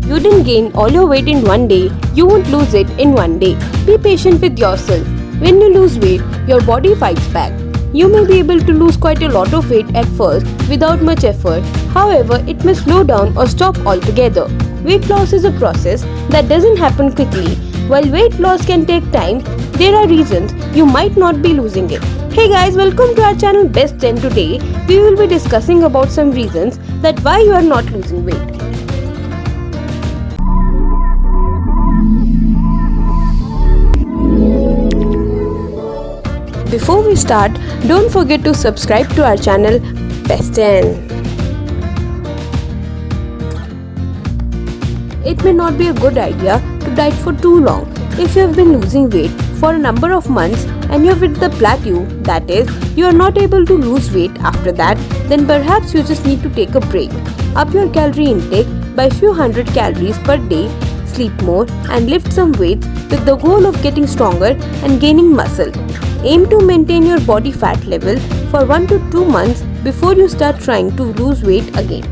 You didn't gain all your weight in one day, you won't lose it in one day. Be patient with yourself. When you lose weight, your body fights back. You may be able to lose quite a lot of weight at first without much effort. However, it may slow down or stop altogether. Weight loss is a process that doesn't happen quickly. While weight loss can take time, there are reasons you might not be losing it. Hey guys, welcome to our channel Best 10. Today, we will be discussing about some reasons that why you are not losing weight. Before we start, don't forget to subscribe to our channel Best 10. It may not be a good idea to diet for too long. If you have been losing weight for a number of months and you have hit the plateau, that is, you are not able to lose weight after that, then perhaps you just need to take a break. Up your calorie intake by few hundred calories per day, sleep more, and lift some weights with the goal of getting stronger and gaining muscle. Aim to maintain your body fat level for 1 to 2 months before you start trying to lose weight again.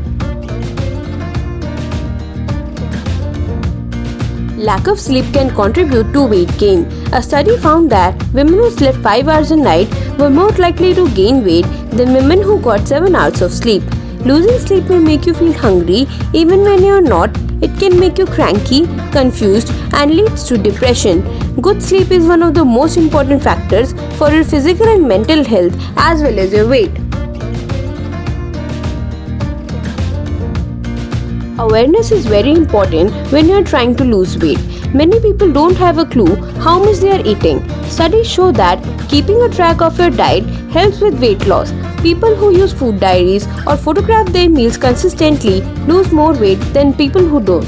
Lack of sleep can contribute to weight gain. A study found that women who slept 5 hours a night were more likely to gain weight than women who got 7 hours of sleep. Losing sleep may make you feel hungry even when you are not. It can make you cranky, confused, and leads to depression. Good sleep is one of the most important factors for your physical and mental health as well as your weight. Awareness is very important when you are trying to lose weight. Many people don't have a clue how much they are eating. Studies show that keeping a track of your diet helps with weight loss. People who use food diaries or photograph their meals consistently lose more weight than people who don't.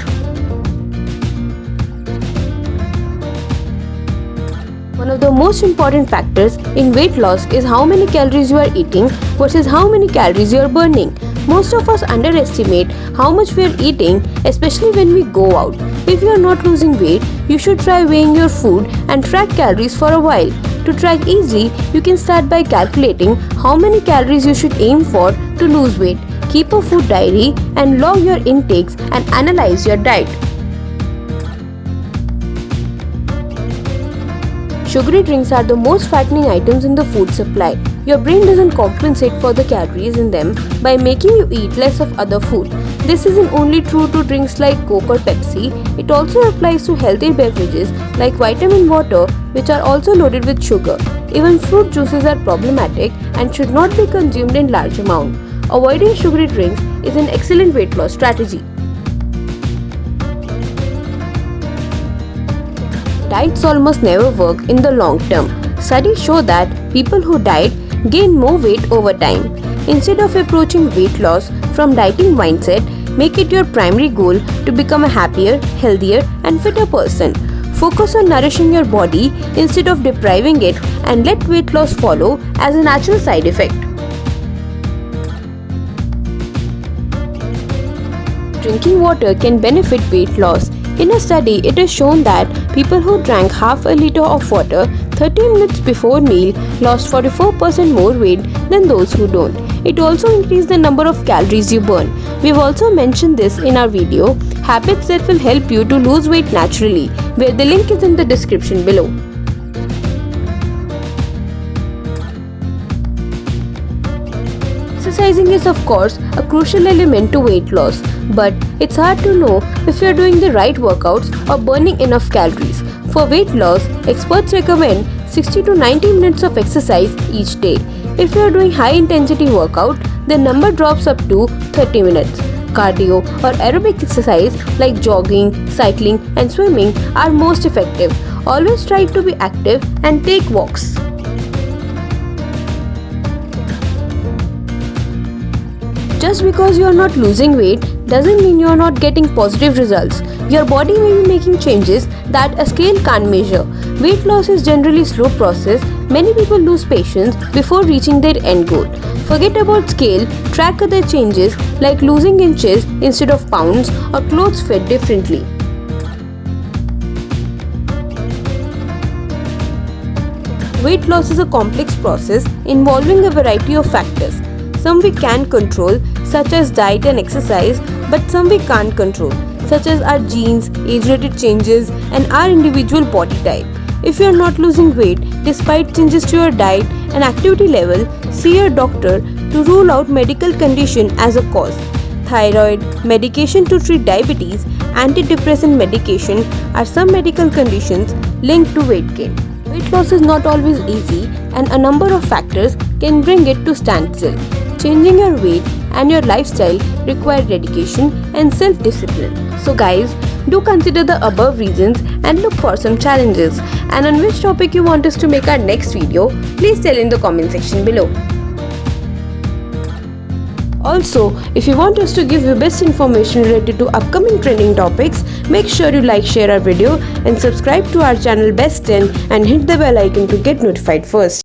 One of the most important factors in weight loss is how many calories you are eating versus how many calories you are burning. Most of us underestimate how much we are eating, especially when we go out. If you are not losing weight, you should try weighing your food and track calories for a while. To track easily, you can start by calculating how many calories you should aim for to lose weight. Keep a food diary and log your intakes and analyze your diet. Sugary drinks are the most fattening items in the food supply. Your brain doesn't compensate for the calories in them by making you eat less of other food. This isn't only true to drinks like Coke or Pepsi, it also applies to healthy beverages like vitamin water, which are also loaded with sugar. Even fruit juices are problematic and should not be consumed in large amounts. Avoiding sugary drinks is an excellent weight loss strategy. Diets almost never work in the long term. Studies show that people who diet gain more weight over time. Instead of approaching weight loss from dieting mindset, make it your primary goal to become a happier, healthier, and fitter person. Focus on nourishing your body instead of depriving it, and let weight loss follow as a natural side effect. Drinking water can benefit weight loss. In a study, it is shown that people who drank half a liter of water 30 minutes before meal lost 44% more weight than those who don't. It also increased the number of calories you burn. We've also mentioned this in our video, Habits that will help you to lose weight naturally, where the link is in the description below. Exercising is of course a crucial element to weight loss, but it's hard to know if you're doing the right workouts or burning enough calories. For weight loss, experts recommend 60 to 90 minutes of exercise each day. If you're doing high intensity workout, the number drops up to 30 minutes. Cardio or aerobic exercise like jogging, cycling, and swimming are most effective. Always try to be active and take walks. Just because you are not losing weight doesn't mean you are not getting positive results. Your body may be making changes that a scale can't measure. Weight loss is generally a slow process. Many people lose patience before reaching their end goal. Forget about scale, track other changes like losing inches instead of pounds or clothes fit differently. Weight loss is a complex process involving a variety of factors. Some we can control, such as diet and exercise, but some we can't control, such as our genes, age-related changes, and our individual body type. If you are not losing weight despite changes to your diet and activity level, see your doctor to rule out medical condition as a cause. Thyroid, medication to treat diabetes, antidepressant medication are some medical conditions linked to weight gain. Weight loss is not always easy, and a number of factors can bring it to standstill. Changing your weight and your lifestyle require dedication and self-discipline. So guys, do consider the above reasons and look for some challenges. And on which topic you want us to make our next video, please tell in the comment section below. Also, if you want us to give you best information related to upcoming trending topics, make sure you like, share our video and subscribe to our channel Best 10 and hit the bell icon to get notified first.